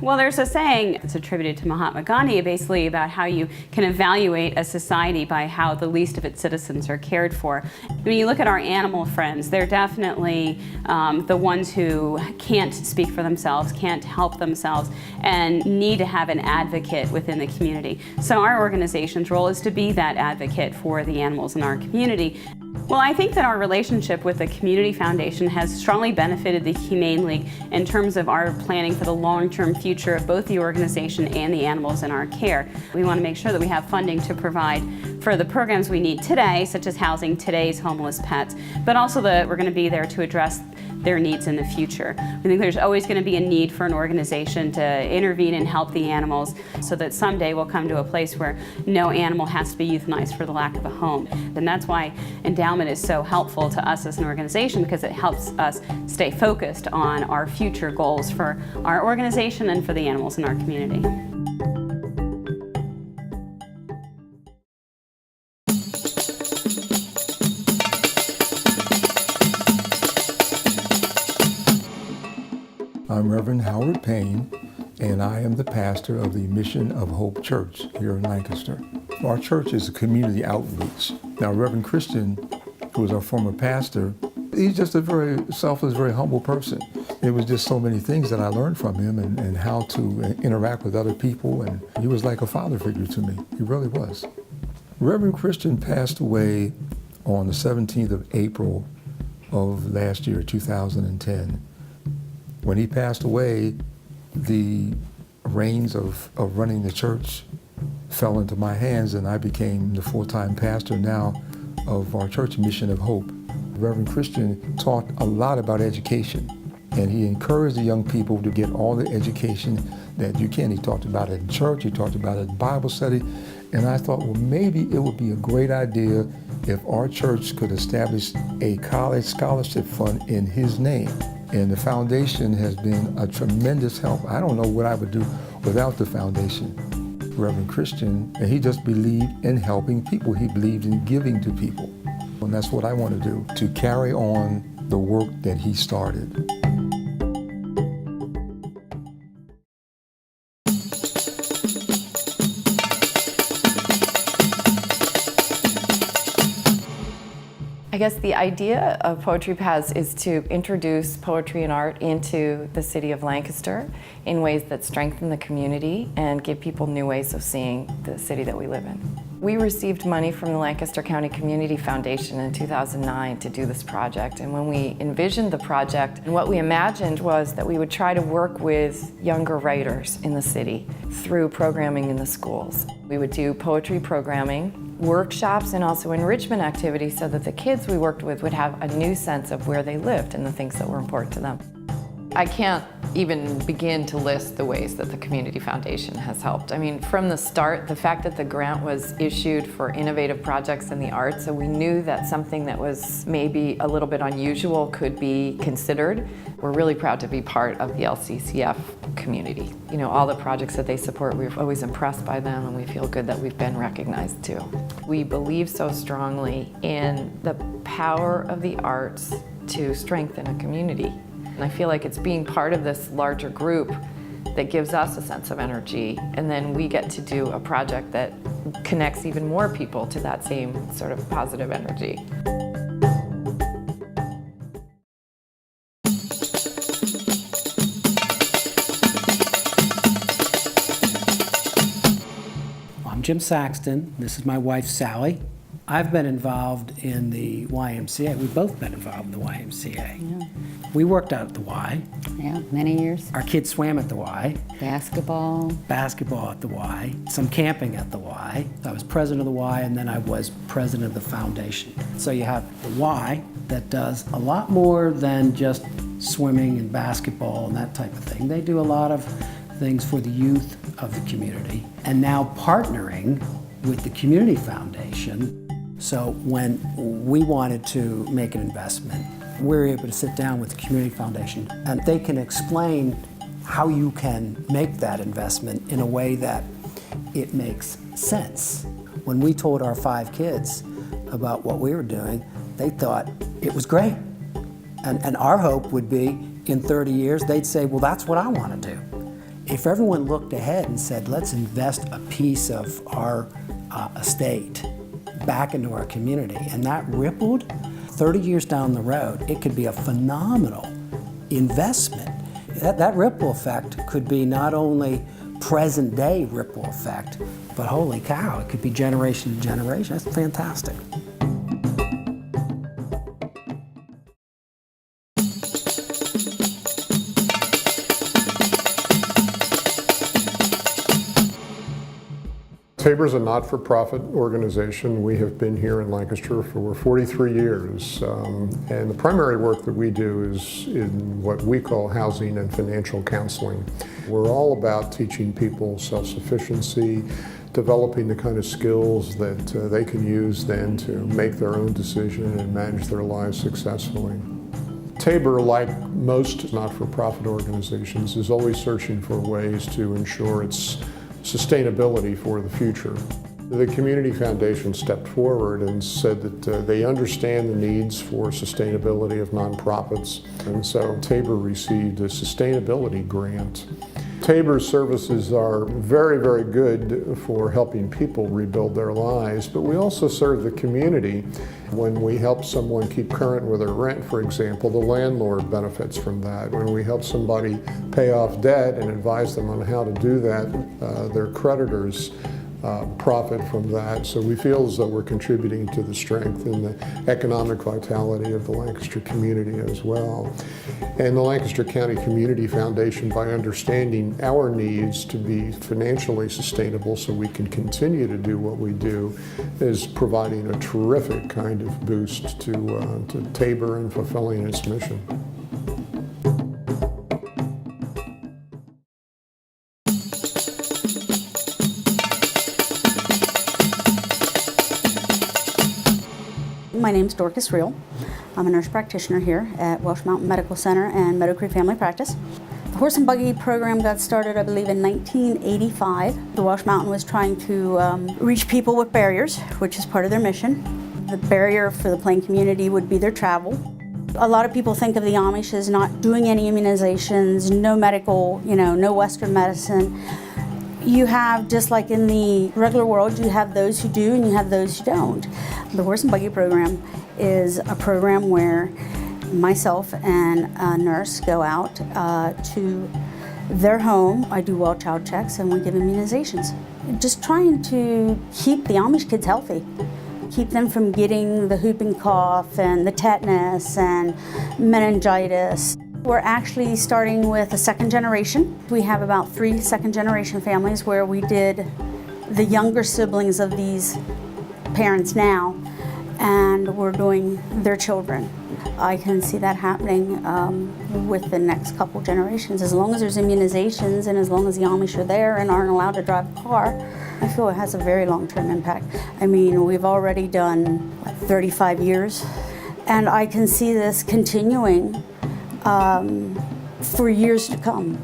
Well, there's a saying, it's attributed to Mahatma Gandhi, basically about how you can evaluate a society by how the least of its citizens are cared for. When you look at our animal friends, they're definitely the ones who can't speak for themselves, can't help themselves, and need to have an advocate within the community. So our organization's role is to be that advocate for the animals in our community. Well, I think that our relationship with the Community Foundation has strongly benefited the Humane League in terms of our planning for the long-term future of both the organization and the animals in our care. We want to make sure that we have funding to provide for the programs we need today, such as housing today's homeless pets, but also that we're going to be there to address their needs in the future. We think there's always going to be a need for an organization to intervene and help the animals so that someday we'll come to a place where no animal has to be euthanized for the lack of a home. And that's why endowment is so helpful to us as an organization, because it helps us stay focused on our future goals for our organization and for the animals in our community. I'm Reverend Howard Payne, and I am the pastor of the Mission of Hope Church here in Lancaster. Our church is a community outreach. Now, Reverend Christian, who was our former pastor, he's just a very selfless, very humble person. It was just so many things that I learned from him and how to interact with other people, and he was like a father figure to me. He really was. Reverend Christian passed away on the 17th of April of last year, 2010. When he passed away, the reins of running the church fell into my hands, and I became the full-time pastor now of our church, Mission of Hope. Reverend Christian taught a lot about education, and he encouraged the young people to get all the education that you can. He talked about it in church, he talked about it in Bible study, and I thought, well, maybe it would be a great idea if our church could establish a college scholarship fund in his name. And the foundation has been a tremendous help. I don't know what I would do without the foundation. Reverend Christian, and he just believed in helping people. He believed in giving to people. And that's what I want to do, to carry on the work that he started. I guess the idea of Poetry Paths is to introduce poetry and art into the city of Lancaster in ways that strengthen the community and give people new ways of seeing the city that we live in. We received money from the Lancaster County Community Foundation in 2009 to do this project, and when we envisioned the project, and what we imagined was that we would try to work with younger writers in the city through programming in the schools. We would do poetry programming, workshops, and also enrichment activities so that the kids we worked with would have a new sense of where they lived and the things that were important to them. I can't even begin to list the ways that the Community Foundation has helped. I mean, from the start, the fact that the grant was issued for innovative projects in the arts, so we knew that something that was maybe a little bit unusual could be considered. We're really proud to be part of the LCCF community. You know, all the projects that they support, we're always impressed by them, and we feel good that we've been recognized too. We believe so strongly in the power of the arts to strengthen a community. And I feel like it's being part of this larger group that gives us a sense of energy, and then we get to do a project that connects even more people to that same sort of positive energy. I'm Jim Saxton. This is my wife, Sally. I've been involved in the YMCA. We've both been involved in the YMCA. Yeah. We worked out at the Y. Yeah, many years. Our kids swam at the Y. Basketball. Basketball at the Y. Some camping at the Y. I was president of the Y, and then I was president of the foundation. So you have the Y that does a lot more than just swimming and basketball and that type of thing. They do a lot of things for the youth of the community. And now partnering with the Community Foundation. So when we wanted to make an investment, we're able to sit down with the Community Foundation, and they can explain how you can make that investment in a way that it makes sense. When we told our 5 kids about what we were doing, they thought it was great. And our hope would be in 30 years, they'd say, well, that's what I want to do. If everyone looked ahead and said, let's invest a piece of our estate back into our community, and that rippled, 30 years down the road, it could be a phenomenal investment. That ripple effect could be not only present day ripple effect, but holy cow, it could be generation to generation. That's fantastic. Tabor is a not-for-profit organization. We have been here in Lancaster for 43 years, and the primary work that we do is in what we call housing and financial counseling. We're all about teaching people self-sufficiency, developing the kind of skills that they can use then to make their own decision and manage their lives successfully. Tabor, like most not-for-profit organizations, is always searching for ways to ensure its sustainability for the future. The Community Foundation stepped forward and said that they understand the needs for sustainability of nonprofits, and so Tabor received a sustainability grant. Tabor's services are very, very good for helping people rebuild their lives, but we also serve the community. When we help someone keep current with their rent, for example, the landlord benefits from that. When we help somebody pay off debt and advise them on how to do that, their creditors profit from that. So we feel as though we're contributing to the strength and the economic vitality of the Lancaster community as well. And the Lancaster County Community Foundation, by understanding our needs to be financially sustainable so we can continue to do what we do, is providing a terrific kind of boost to Tabor and fulfilling its mission. My name's Dorcas Reel. I'm a nurse practitioner here at Welsh Mountain Medical Center and Meadow Creek Family Practice. The horse and buggy program got started, I believe, in 1985. The Welsh Mountain was trying to reach people with barriers, which is part of their mission. The barrier for the plain community would be their travel. A lot of people think of the Amish as not doing any immunizations, no medical, no Western medicine. You have, just like in the regular world, you have those who do and you have those who don't. The horse and buggy program is a program where myself and a nurse go out to their home. I do well child checks and we give immunizations. Just trying to keep the Amish kids healthy. Keep them from getting the whooping cough and the tetanus and meningitis. We're actually starting with a second generation. We have about 3 second generation families where we did the younger siblings of these parents now, and we're doing their children. I can see that happening with the next couple generations. As long as there's immunizations and as long as the Amish are there and aren't allowed to drive a car, I feel it has a very long-term impact. I mean, we've already done 35 years, and I can see this continuing for years to come.